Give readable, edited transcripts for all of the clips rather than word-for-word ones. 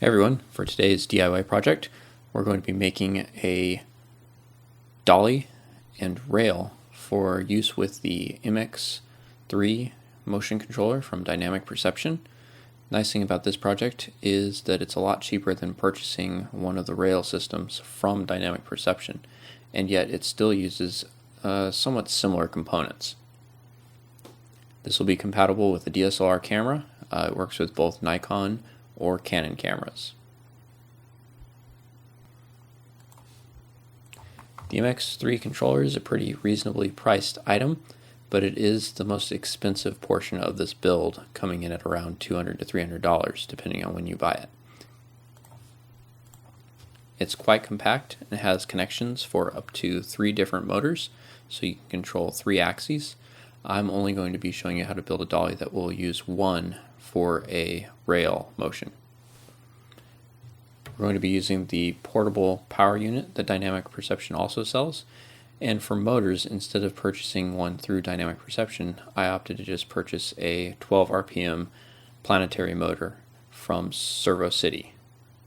Hey everyone, for today's DIY project, we're going to be making a dolly and rail for use with the MX3 motion controller from Dynamic Perception. Nice thing about this project is that it's a lot cheaper than purchasing one of the rail systems from Dynamic Perception, and yet it still uses somewhat similar components. This will be compatible with a DSLR camera. It works with both Nikon or Canon cameras. The MX3 controller is a pretty reasonably priced item, but it is the most expensive portion of this build, coming in at around $200 to $300 depending on when you buy it. It's quite compact and has connections for up to 3 different motors, so you can control 3 axes. I'm only going to be showing you how to build a dolly that will use one for a rail motion. We're going to be using the portable power unit that Dynamic Perception also sells, and for motors, instead of purchasing one through Dynamic Perception, I opted to just purchase a 12 RPM planetary motor from Servo City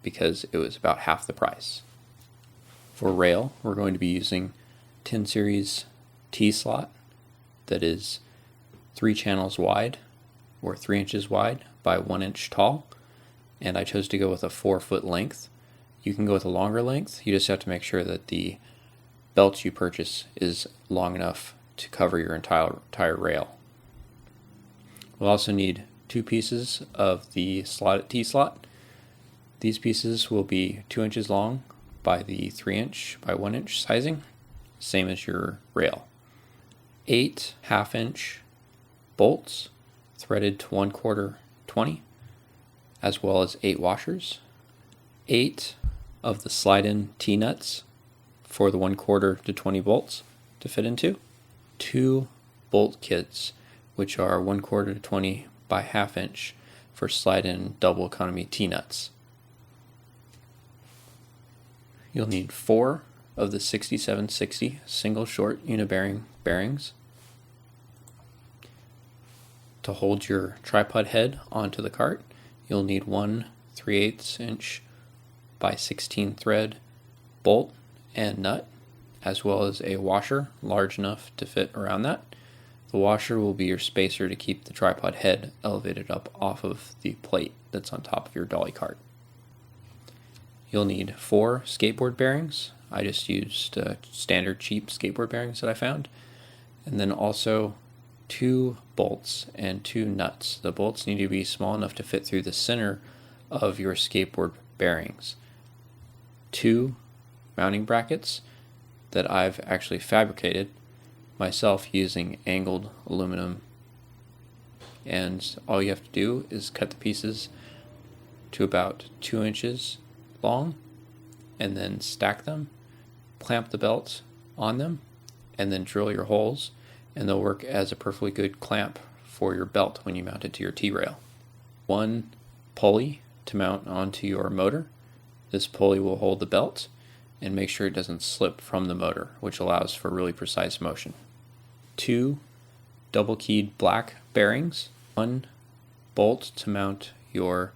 because it was about half the price. For rail, we're going to be using 10 series T-slot that is 3 channels wide, or 3 inches wide by 1 inch tall, and I chose to go with a 4-foot length. You can go with a longer length, you just have to make sure that the belt you purchase is long enough to cover your entire rail. We'll also need 2 pieces of the T-slot. These pieces will be 2 inches long by the 3 inch by 1 inch sizing, same as your rail. 8 1/2-inch bolts threaded to 1/4 20, as well as 8 washers, 8 of the slide-in T-nuts for the 1/4 to 20 bolts to fit into, 2 bolt kits which are 1/4 to 20 by 1/2 inch for slide-in double economy T-nuts. You'll need 4 of the 6760 single short unibearing bearings. To hold your tripod head onto the cart, you'll need 1 3/8 inch by 16 thread bolt and nut, as well as a washer large enough to fit around that. The washer will be your spacer to keep the tripod head elevated up off of the plate that's on top of your dolly cart. You'll need 4 skateboard bearings. I just used standard cheap skateboard bearings that I found, and then also 2 bolts and 2 nuts. The bolts need to be small enough to fit through the center of your skateboard bearings. 2 mounting brackets that I've actually fabricated myself using angled aluminum, and all you have to do is cut the pieces to about 2 inches long and then stack them, clamp the belt on them, and then drill your holes, and they'll work as a perfectly good clamp for your belt when you mount it to your T-rail. 1 pulley to mount onto your motor. This pulley will hold the belt and make sure it doesn't slip from the motor, which allows for really precise motion. 2 double-keyed black bearings. 1 bolt to mount your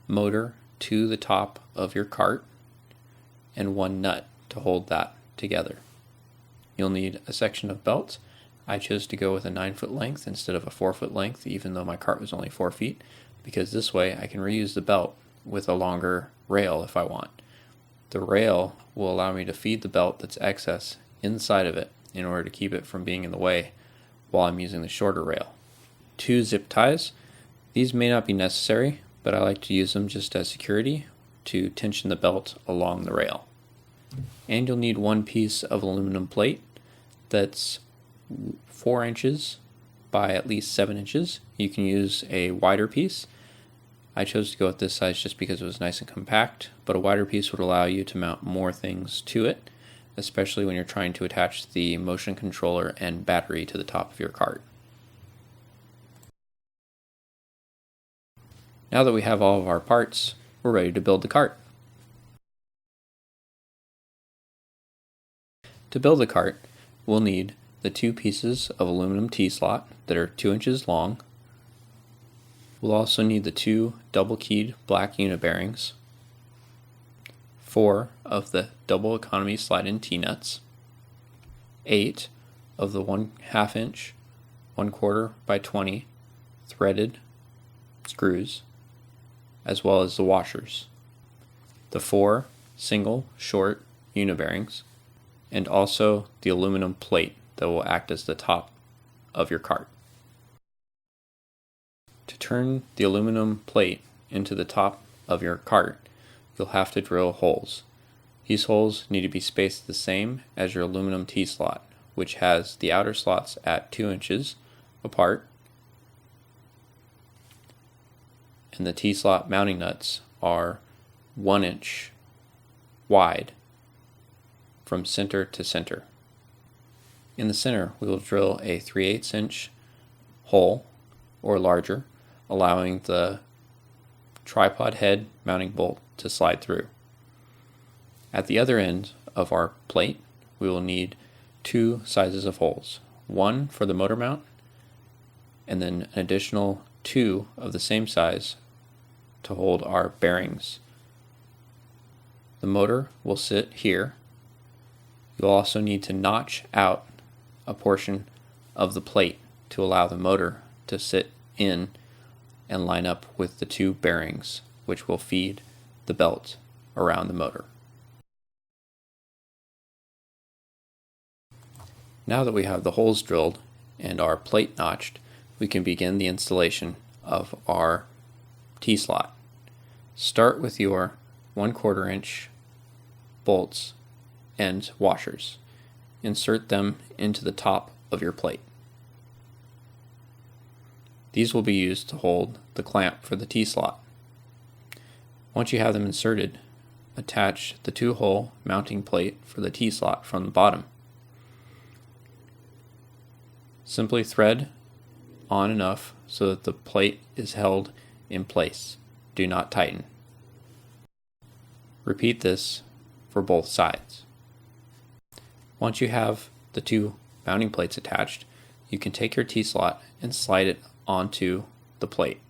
motor to the top of your cart, and 1 nut to hold that together. You'll need a section of belt. I chose to go with a 9-foot length instead of a 4-foot length, even though my cart was only 4 feet, because this way I can reuse the belt with a longer rail if I want. The rail will allow me to feed the belt that's excess inside of it in order to keep it from being in the way while I'm using the shorter rail. 2 zip ties. These may not be necessary, but I like to use them just as security to tension the belt along the rail. And you'll need 1 piece of aluminum plate that's 4 inches by at least 7 inches. You can use a wider piece. I chose to go with this size just because it was nice and compact, but a wider piece would allow you to mount more things to it, especially when you're trying to attach the motion controller and battery to the top of your cart. Now that we have all of our parts, we're ready to build the cart. To build the cart, we'll need the 2 pieces of aluminum T-slot that are 2 inches long. We'll also need the 2 double-keyed black unit bearings 4 of the double economy slide-in T-nuts, 8 of the 1/2 inch 1/4 by 20 threaded screws, as well as the washers, the 4 single short unibearings, and also the aluminum plate that will act as the top of your cart. To turn the aluminum plate into the top of your cart, you'll have to drill holes. These holes need to be spaced the same as your aluminum T-slot, which has the outer slots at 2 inches apart, and the T-slot mounting nuts are 1 inch wide from center to center. In the center, we will drill a 3/8 inch hole or larger, allowing the tripod head mounting bolt to slide through. At the other end of our plate, we will need 2 sizes of holes, one for the motor mount, and then an additional 2 of the same size to hold our bearings. The motor will sit here. You'll also need to notch out a portion of the plate to allow the motor to sit in and line up with the 2 bearings, which will feed the belt around the motor. Now that we have the holes drilled and our plate notched, we can begin the installation of our T-slot. Start with your 1/4 inch bolts and washers. Insert them into the top of your plate. These will be used to hold the clamp for the T-slot. Once you have them inserted, attach the 2-hole mounting plate for the T-slot from the bottom. Simply thread on enough so that the plate is held in place. Do not tighten. Repeat this for both sides. Once you have the 2 mounting plates attached, you can take your T-slot and slide it onto the plate.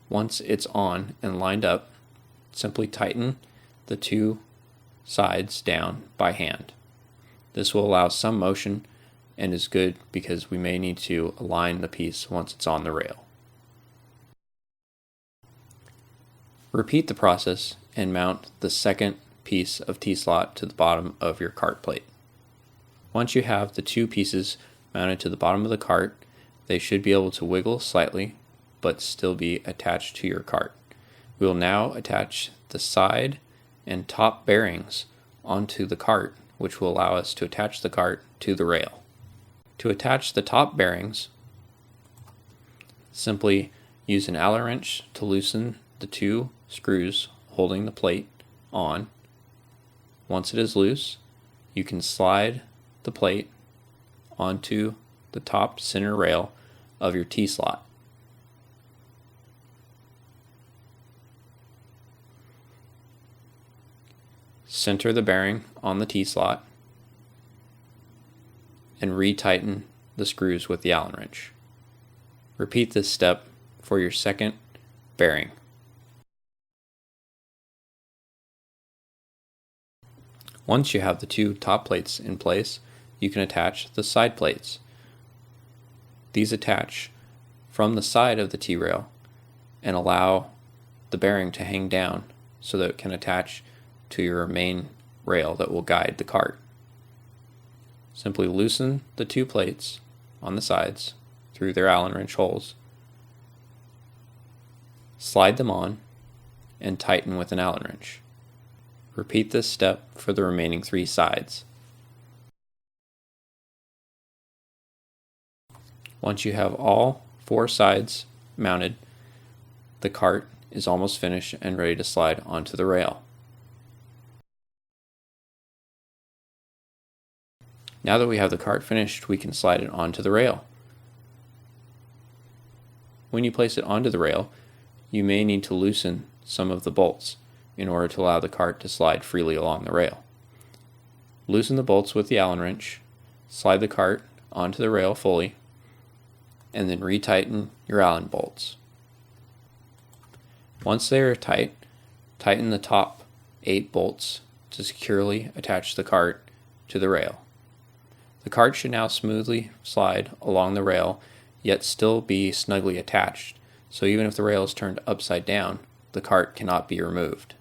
Once it's on and lined up, simply tighten the 2 sides down by hand. This will allow some motion and is good because we may need to align the piece once it's on the rail. Repeat the process and mount the second piece of T-slot to the bottom of your cart plate. Once you have the 2 pieces mounted to the bottom of the cart, they should be able to wiggle slightly but still be attached to your cart. We will now attach the side and top bearings onto the cart, which will allow us to attach the cart to the rail. To attach the top bearings, simply use an Allen wrench to loosen the 2 screws holding the plate on. Once it is loose, you can slide the plate onto the top center rail of your T-slot. Center the bearing on the T-slot and retighten the screws with the Allen wrench. Repeat this step for your second bearing. Once you have the 2 top plates in place, you can attach the side plates. These attach from the side of the T-rail and allow the bearing to hang down so that it can attach to your main rail that will guide the cart. Simply loosen the 2 plates on the sides through their Allen wrench holes, slide them on, and tighten with an Allen wrench. Repeat this step for the remaining 3 sides. Once you have all 4 sides mounted, the cart is almost finished and ready to slide onto the rail. Now that we have the cart finished, we can slide it onto the rail. When you place it onto the rail, you may need to loosen some of the bolts in order to allow the cart to slide freely along the rail. Loosen the bolts with the Allen wrench, slide the cart onto the rail fully, and then retighten your Allen bolts. Once they are tight, tighten the top 8 bolts to securely attach the cart to the rail. The cart should now smoothly slide along the rail, yet still be snugly attached, so even if the rail is turned upside down, the cart cannot be removed.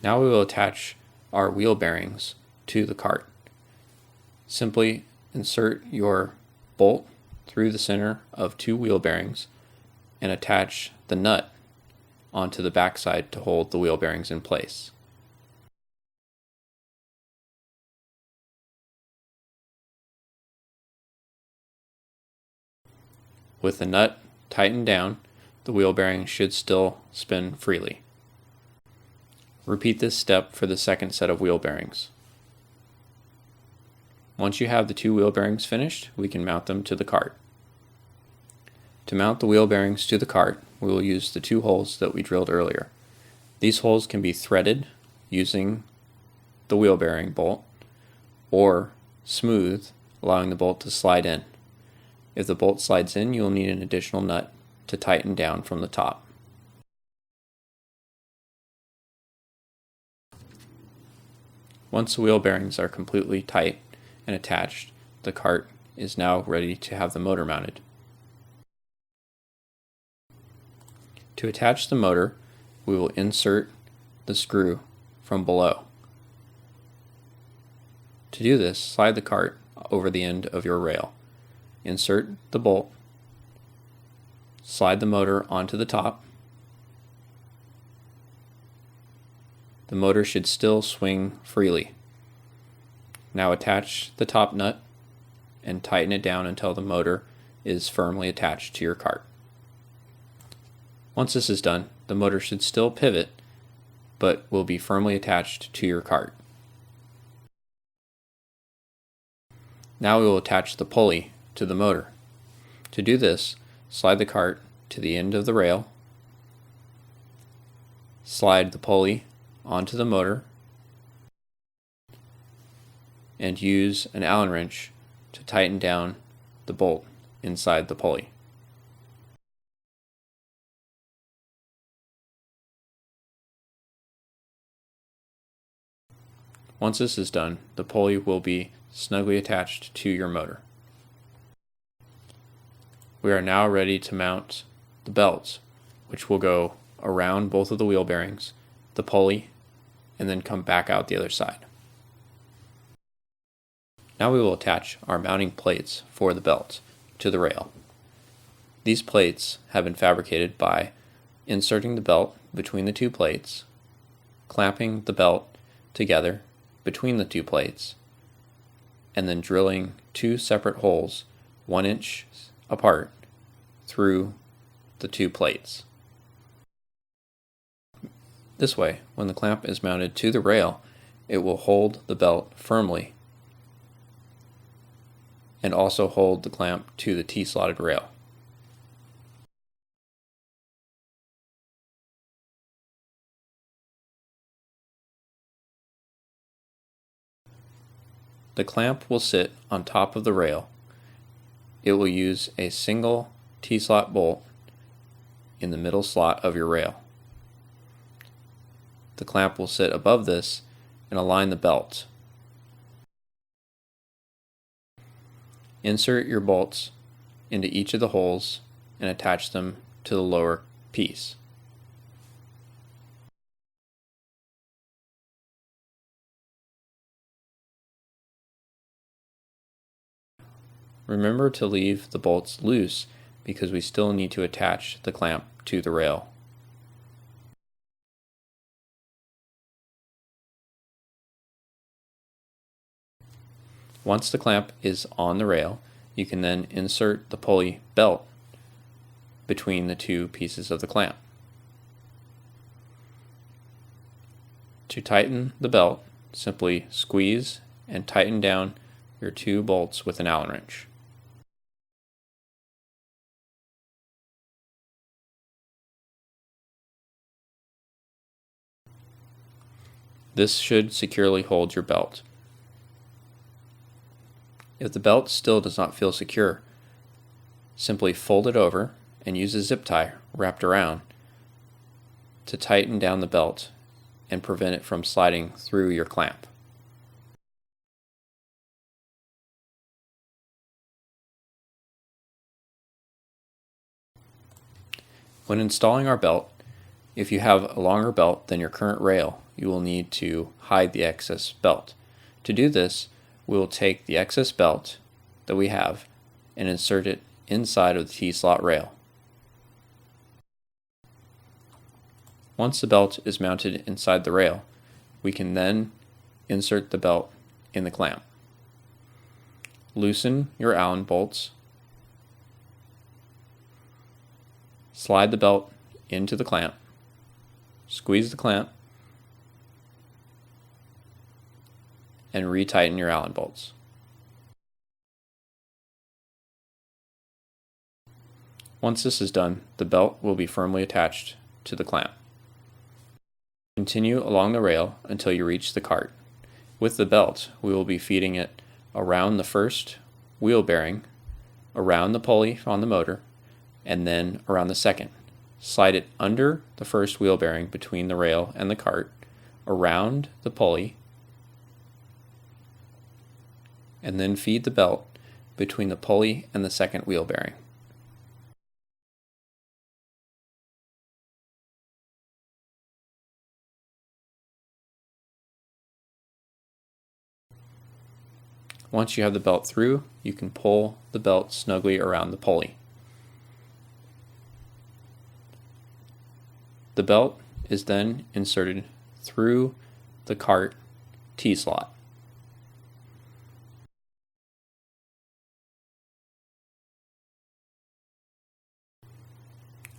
Now we will attach our wheel bearings to the cart. Simply insert your bolt through the center of 2 wheel bearings and attach the nut onto the backside to hold the wheel bearings in place. With the nut tightened down, the wheel bearing should still spin freely. Repeat this step for the second set of wheel bearings. Once you have the 2 wheel bearings finished, we can mount them to the cart. To mount the wheel bearings to the cart, we will use the 2 holes that we drilled earlier. These holes can be threaded using the wheel bearing bolt, or smooth, allowing the bolt to slide in. If the bolt slides in, you will need an additional nut to tighten down from the top. Once the wheel bearings are completely tight and attached, the cart is now ready to have the motor mounted. To attach the motor, we will insert the screw from below. To do this, slide the cart over the end of your rail. Insert the bolt, slide the motor onto the top. The motor should still swing freely. Now attach the top nut and tighten it down until the motor is firmly attached to your cart. Once this is done, the motor should still pivot, but will be firmly attached to your cart. Now we will attach the pulley to the motor. To do this, slide the cart to the end of the rail, slide the pulley onto the motor, and use an Allen wrench to tighten down the bolt inside the pulley. Once this is done, the pulley will be snugly attached to your motor. We are now ready to mount the belts, which will go around both of the wheel bearings, the pulley, and then come back out the other side. Now we will attach our mounting plates for the belt to the rail. These plates have been fabricated by inserting the belt between the 2 plates, clamping the belt together between the 2 plates, and then drilling 2 separate holes 1 inch apart through the 2 plates. This way, when the clamp is mounted to the rail, it will hold the belt firmly and also hold the clamp to the T-slotted rail. The clamp will sit on top of the rail. It will use a single T-slot bolt in the middle slot of your rail. The clamp will sit above this and align the belt. Insert your bolts into each of the holes and attach them to the lower piece. Remember to leave the bolts loose because we still need to attach the clamp to the rail. Once the clamp is on the rail, you can then insert the pulley belt between the 2 pieces of the clamp. To tighten the belt, simply squeeze and tighten down your 2 bolts with an Allen wrench. This should securely hold your belt. If the belt still does not feel secure, simply fold it over and use a zip tie wrapped around to tighten down the belt and prevent it from sliding through your clamp. When installing our belt, if you have a longer belt than your current rail, you will need to hide the excess belt. To do this, we will take the excess belt that we have and insert it inside of the T-slot rail. Once the belt is mounted inside the rail, we can then insert the belt in the clamp. Loosen your Allen bolts. Slide the belt into the clamp. Squeeze the clamp and retighten your Allen bolts. Once this is done, the belt will be firmly attached to the clamp. Continue along the rail until you reach the cart. With the belt, we will be feeding it around the first wheel bearing, around the pulley on the motor, and then around the second. Slide it under the first wheel bearing between the rail and the cart, around the pulley, and then feed the belt between the pulley and the second wheel bearing. Once you have the belt through, you can pull the belt snugly around the pulley. The belt is then inserted through the cart T-slot.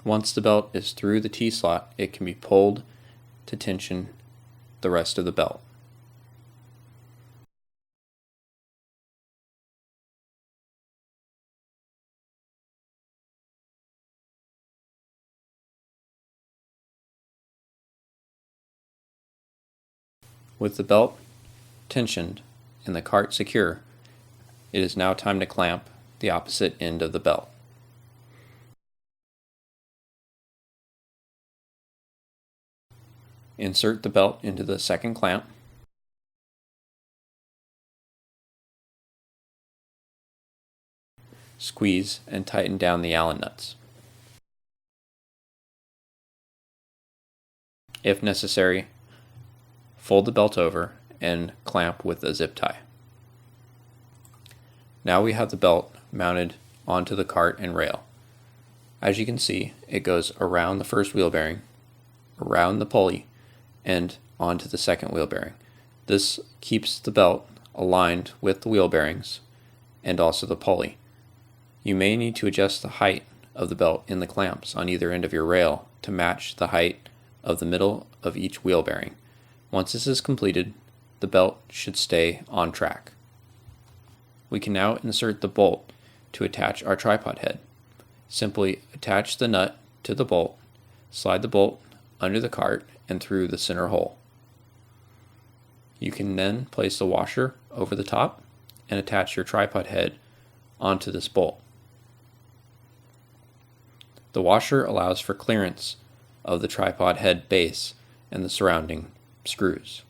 Once the belt is through the T-slot, it can be pulled to tension the rest of the belt. With the belt tensioned and the cart secure, it is now time to clamp the opposite end of the belt. Insert the belt into the second clamp. Squeeze and tighten down the Allen nuts. If necessary, fold the belt over and clamp with a zip tie. Now we have the belt mounted onto the cart and rail. As you can see, it goes around the first wheel bearing, around the pulley, and onto the second wheel bearing. This keeps the belt aligned with the wheel bearings and also the pulley. You may need to adjust the height of the belt in the clamps on either end of your rail to match the height of the middle of each wheel bearing. Once this is completed, the belt should stay on track. We can now insert the bolt to attach our tripod head. Simply attach the nut to the bolt, slide the bolt under the cart and through the center hole. You can then place the washer over the top and attach your tripod head onto this bolt. The washer allows for clearance of the tripod head base and the surrounding screws.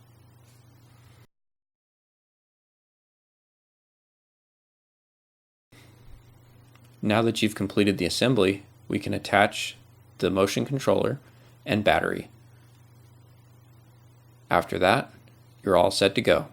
Now that you've completed the assembly, we can attach the motion controller and battery. After that, you're all set to go.